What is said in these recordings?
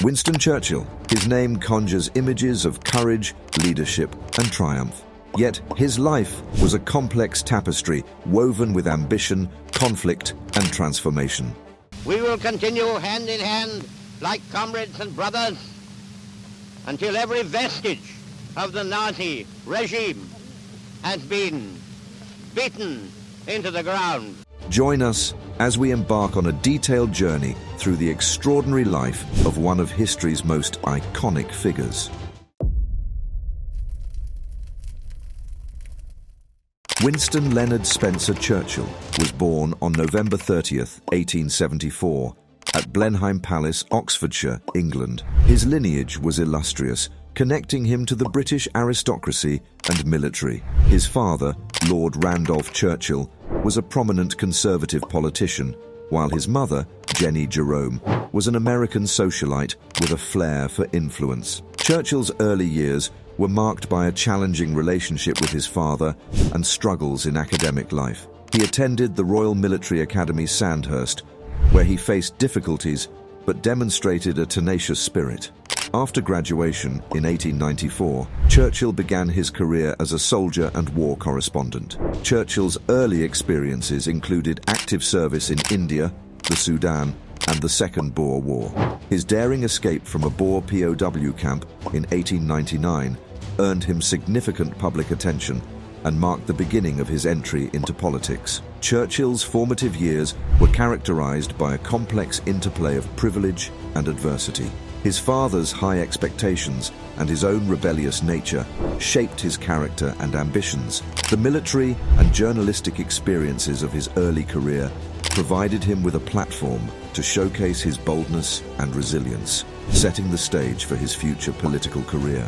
Winston Churchill. His name conjures images of courage, leadership, and triumph. Yet his life was a complex tapestry woven with ambition, conflict, and transformation. We will continue hand in hand like comrades and brothers until every vestige of the Nazi regime has been beaten into the ground. Join us as we embark on a detailed journey through the extraordinary life of one of history's most iconic figures. Winston Leonard Spencer Churchill was born on November 30th, 1874, at Blenheim Palace, Oxfordshire, England. His lineage was illustrious, connecting him to the British aristocracy and military. His father, Lord Randolph Churchill, was a prominent conservative politician, while his mother, Jenny Jerome, was an American socialite with a flair for influence. Churchill's early years were marked by a challenging relationship with his father and struggles in academic life. He attended the Royal Military Academy Sandhurst, where he faced difficulties but demonstrated a tenacious spirit. After graduation in 1894, Churchill began his career as a soldier and war correspondent. Churchill's early experiences included active service in India, the Sudan, and the Second Boer War. His daring escape from a Boer POW camp in 1899 earned him significant public attention and marked the beginning of his entry into politics. Churchill's formative years were characterized by a complex interplay of privilege and adversity. His father's high expectations and his own rebellious nature shaped his character and ambitions. The military and journalistic experiences of his early career provided him with a platform to showcase his boldness and resilience, setting the stage for his future political career.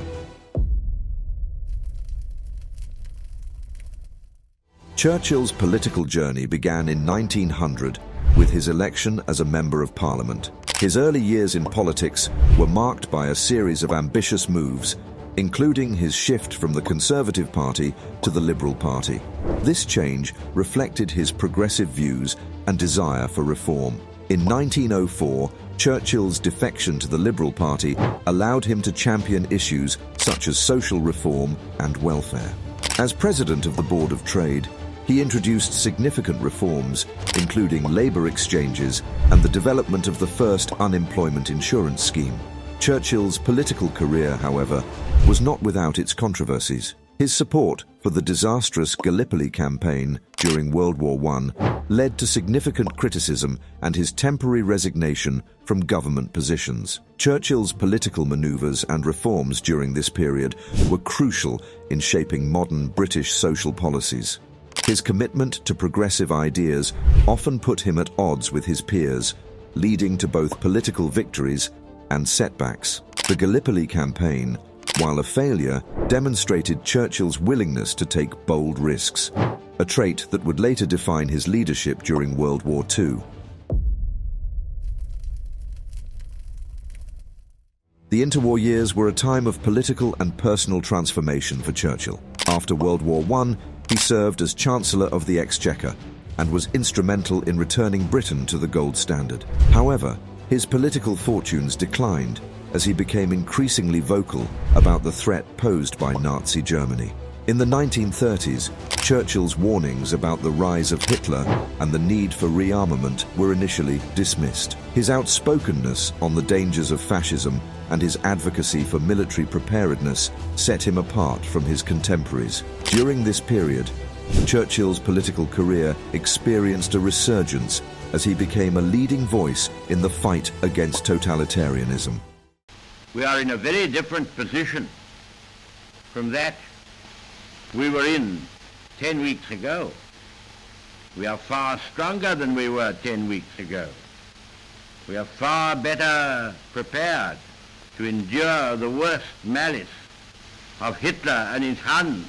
Churchill's political journey began in 1900 with his election as a Member of Parliament. His early years in politics were marked by a series of ambitious moves, including his shift from the Conservative Party to the Liberal Party. This change reflected his progressive views and desire for reform. In 1904, Churchill's defection to the Liberal Party allowed him to champion issues such as social reform and welfare. As president of the Board of Trade, he introduced significant reforms, including labour exchanges and the development of the first unemployment insurance scheme. Churchill's political career, however, was not without its controversies. His support for the disastrous Gallipoli campaign during World War I led to significant criticism and his temporary resignation from government positions. Churchill's political manoeuvres and reforms during this period were crucial in shaping modern British social policies. His commitment to progressive ideas often put him at odds with his peers, leading to both political victories and setbacks. The Gallipoli campaign, while a failure, demonstrated Churchill's willingness to take bold risks, a trait that would later define his leadership during World War II. The interwar years were a time of political and personal transformation for Churchill. After World War I, he served as Chancellor of the Exchequer and was instrumental in returning Britain to the gold standard. However, his political fortunes declined as he became increasingly vocal about the threat posed by Nazi Germany. In the 1930s, Churchill's warnings about the rise of Hitler and the need for rearmament were initially dismissed. His outspokenness on the dangers of fascism and his advocacy for military preparedness set him apart from his contemporaries. During this period, Churchill's political career experienced a resurgence as he became a leading voice in the fight against totalitarianism. We are in a very different position from that we were in 10 weeks ago. We are far stronger than we were 10 weeks ago. We are far better prepared to endure the worst malice of Hitler and his Huns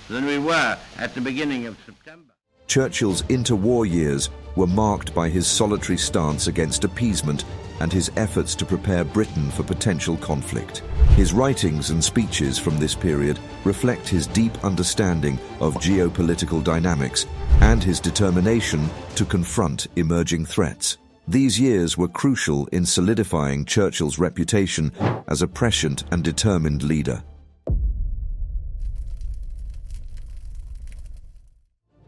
than we were at the beginning of September. Churchill's interwar years were marked by his solitary stance against appeasement and his efforts to prepare Britain for potential conflict. His writings and speeches from this period reflect his deep understanding of geopolitical dynamics and his determination to confront emerging threats. These years were crucial in solidifying Churchill's reputation as a prescient and determined leader.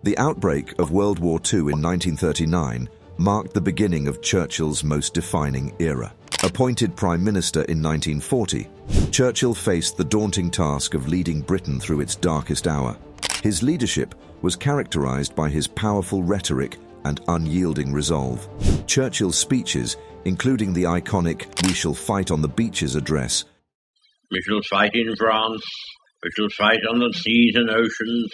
The outbreak of World War II in 1939 marked the beginning of Churchill's most defining era. Appointed Prime Minister in 1940, Churchill faced the daunting task of leading Britain through its darkest hour. His leadership was characterized by his powerful rhetoric and unyielding resolve. Churchill's speeches, including the iconic "We shall fight on the beaches" address, "We shall fight in France, we shall fight on the seas and oceans,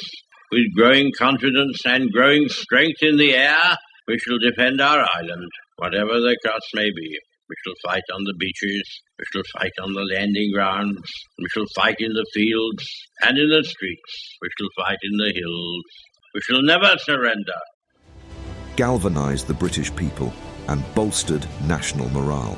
with growing confidence and growing strength in the air, we shall defend our island, whatever the cost may be. We shall fight on the beaches, we shall fight on the landing grounds, we shall fight in the fields and in the streets, we shall fight in the hills, we shall never surrender," galvanized the British people and bolstered national morale.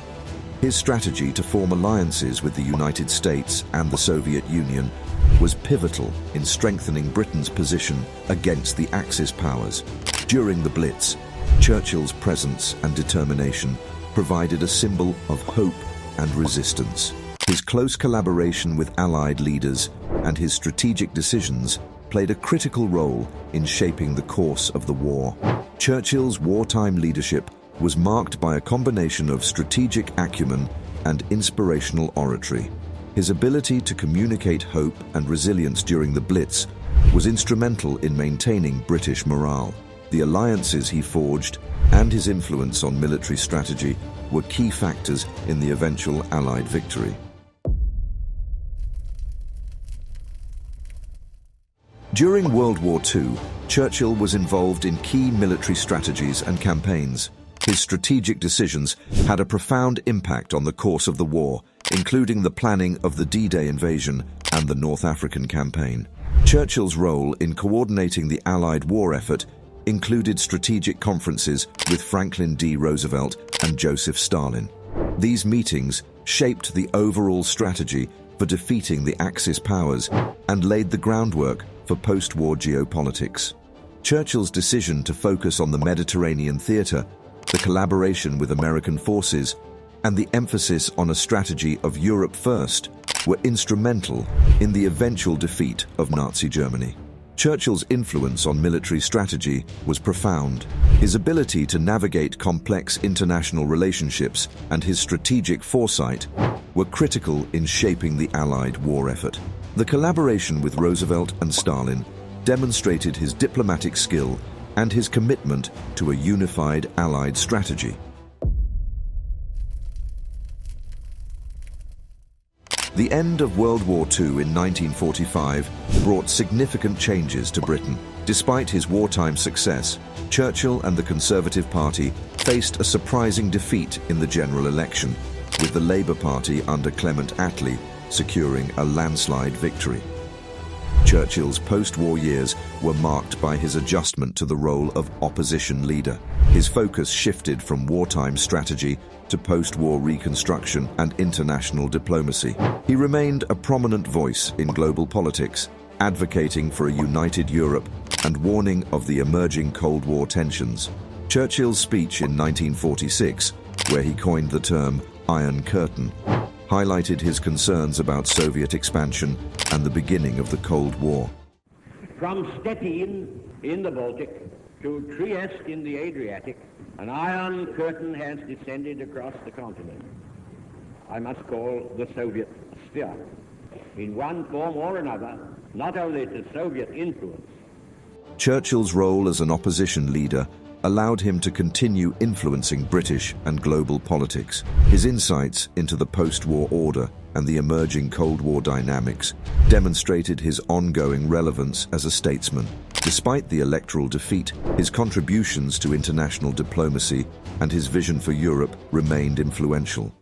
His strategy to form alliances with the United States and the Soviet Union was pivotal in strengthening Britain's position against the Axis powers. During the Blitz, Churchill's presence and determination provided a symbol of hope and resistance. His close collaboration with Allied leaders and his strategic decisions played a critical role in shaping the course of the war. Churchill's wartime leadership was marked by a combination of strategic acumen and inspirational oratory. His ability to communicate hope and resilience during the Blitz was instrumental in maintaining British morale. The alliances he forged and his influence on military strategy were key factors in the eventual Allied victory. During World War II, Churchill was involved in key military strategies and campaigns. His strategic decisions had a profound impact on the course of the war, including the planning of the D-Day invasion and the North African campaign. Churchill's role in coordinating the Allied war effort included strategic conferences with Franklin D. Roosevelt and Joseph Stalin. These meetings shaped the overall strategy for defeating the Axis powers and laid the groundwork for post-war geopolitics. Churchill's decision to focus on the Mediterranean theater, the collaboration with American forces, and the emphasis on a strategy of Europe first were instrumental in the eventual defeat of Nazi Germany. Churchill's influence on military strategy was profound. His ability to navigate complex international relationships and his strategic foresight were critical in shaping the Allied war effort. The collaboration with Roosevelt and Stalin demonstrated his diplomatic skill and his commitment to a unified Allied strategy. The end of World War II in 1945 brought significant changes to Britain. Despite his wartime success, Churchill and the Conservative Party faced a surprising defeat in the general election, with the Labour Party under Clement Attlee securing a landslide victory. Churchill's post-war years were marked by his adjustment to the role of opposition leader. His focus shifted from wartime strategy to post-war reconstruction and international diplomacy. He remained a prominent voice in global politics, advocating for a united Europe and warning of the emerging Cold War tensions. Churchill's speech in 1946, where he coined the term Iron Curtain, highlighted his concerns about Soviet expansion and the beginning of the Cold War. From Stettin in the Baltic to Trieste in the Adriatic, an iron curtain has descended across the continent. I must call the Soviet sphere. In one form or another, not only to Soviet influence. Churchill's role as an opposition leader allowed him to continue influencing British and global politics. His insights into the post-war order and the emerging Cold War dynamics demonstrated his ongoing relevance as a statesman. Despite the electoral defeat, his contributions to international diplomacy and his vision for Europe remained influential.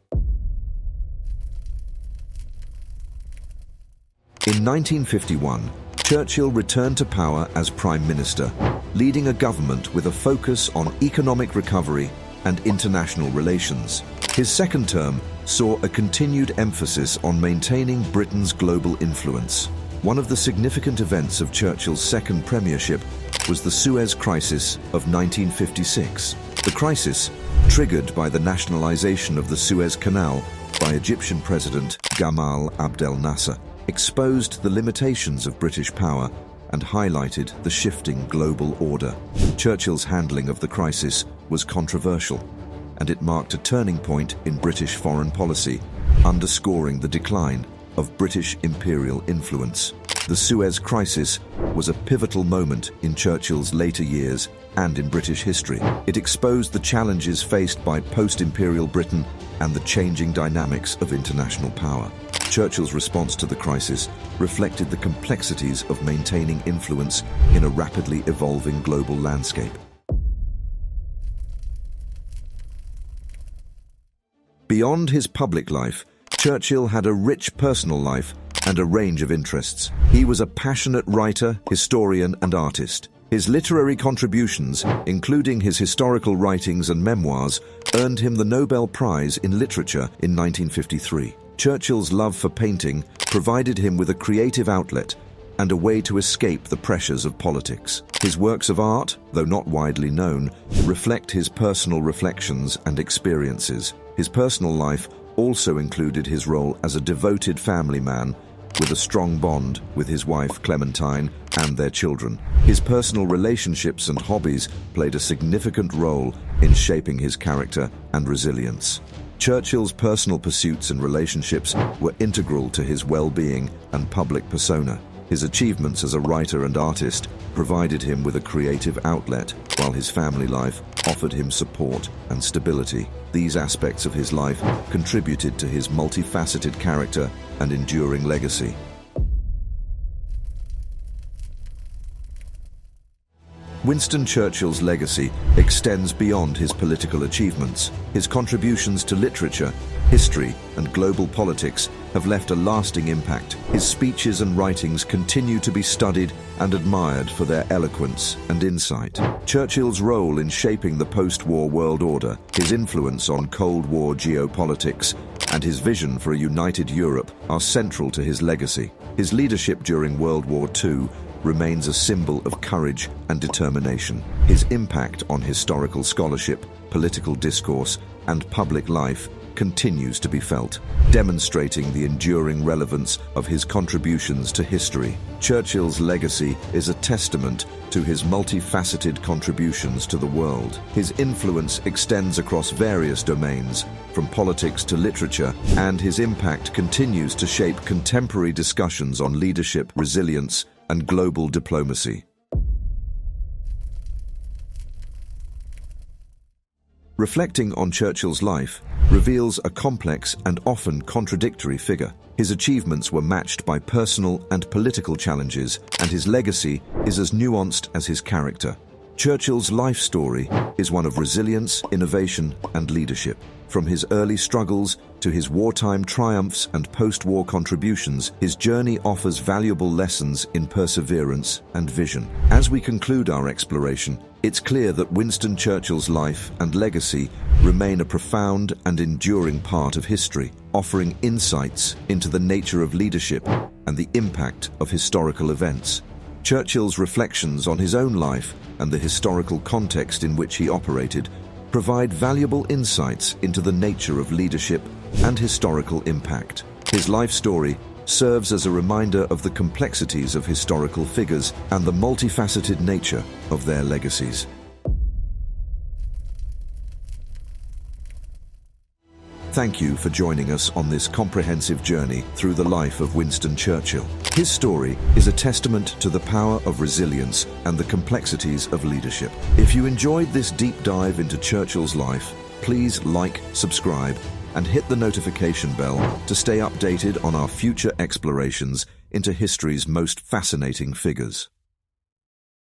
In 1951, Churchill returned to power as Prime Minister, leading a government with a focus on economic recovery and international relations. His second term saw a continued emphasis on maintaining Britain's global influence. One of the significant events of Churchill's second premiership was the Suez Crisis of 1956. The crisis, triggered by the nationalization of the Suez Canal by Egyptian President Gamal Abdel Nasser, exposed the limitations of British power and highlighted the shifting global order. Churchill's handling of the crisis was controversial, and it marked a turning point in British foreign policy, underscoring the decline of British imperial influence. The Suez Crisis was a pivotal moment in Churchill's later years and in British history. It exposed the challenges faced by post-imperial Britain and the changing dynamics of international power. Churchill's response to the crisis reflected the complexities of maintaining influence in a rapidly evolving global landscape. Beyond his public life, Churchill had a rich personal life and a range of interests. He was a passionate writer, historian, and artist. His literary contributions, including his historical writings and memoirs, earned him the Nobel Prize in Literature in 1953. Churchill's love for painting provided him with a creative outlet and a way to escape the pressures of politics. His works of art, though not widely known, reflect his personal reflections and experiences. His personal life also included his role as a devoted family man with a strong bond with his wife Clementine and their children. His personal relationships and hobbies played a significant role in shaping his character and resilience. Churchill's personal pursuits and relationships were integral to his well-being and public persona. His achievements as a writer and artist provided him with a creative outlet, while his family life offered him support and stability. These aspects of his life contributed to his multifaceted character and enduring legacy. Winston Churchill's legacy extends beyond his political achievements. His contributions to literature, history, and global politics have left a lasting impact. His speeches and writings continue to be studied and admired for their eloquence and insight. Churchill's role in shaping the post-war world order, his influence on Cold War geopolitics, and his vision for a united Europe are central to his legacy. His leadership during World War II remains a symbol of courage and determination. His impact on historical scholarship, political discourse, and public life continues to be felt, demonstrating the enduring relevance of his contributions to history. Churchill's legacy is a testament to his multifaceted contributions to the world. His influence extends across various domains, from politics to literature, and his impact continues to shape contemporary discussions on leadership, resilience, and global diplomacy. Reflecting on Churchill's life reveals a complex and often contradictory figure. His achievements were matched by personal and political challenges, and his legacy is as nuanced as his character. Churchill's life story is one of resilience, innovation, and leadership. From his early struggles to his wartime triumphs and post-war contributions, his journey offers valuable lessons in perseverance and vision. As we conclude our exploration, it's clear that Winston Churchill's life and legacy remain a profound and enduring part of history, offering insights into the nature of leadership and the impact of historical events. Churchill's reflections on his own life and the historical context in which he operated provide valuable insights into the nature of leadership and historical impact. His life story serves as a reminder of the complexities of historical figures and the multifaceted nature of their legacies. Thank you for joining us on this comprehensive journey through the life of Winston Churchill. His story is a testament to the power of resilience and the complexities of leadership. If you enjoyed this deep dive into Churchill's life, please like, subscribe, and hit the notification bell to stay updated on our future explorations into history's most fascinating figures.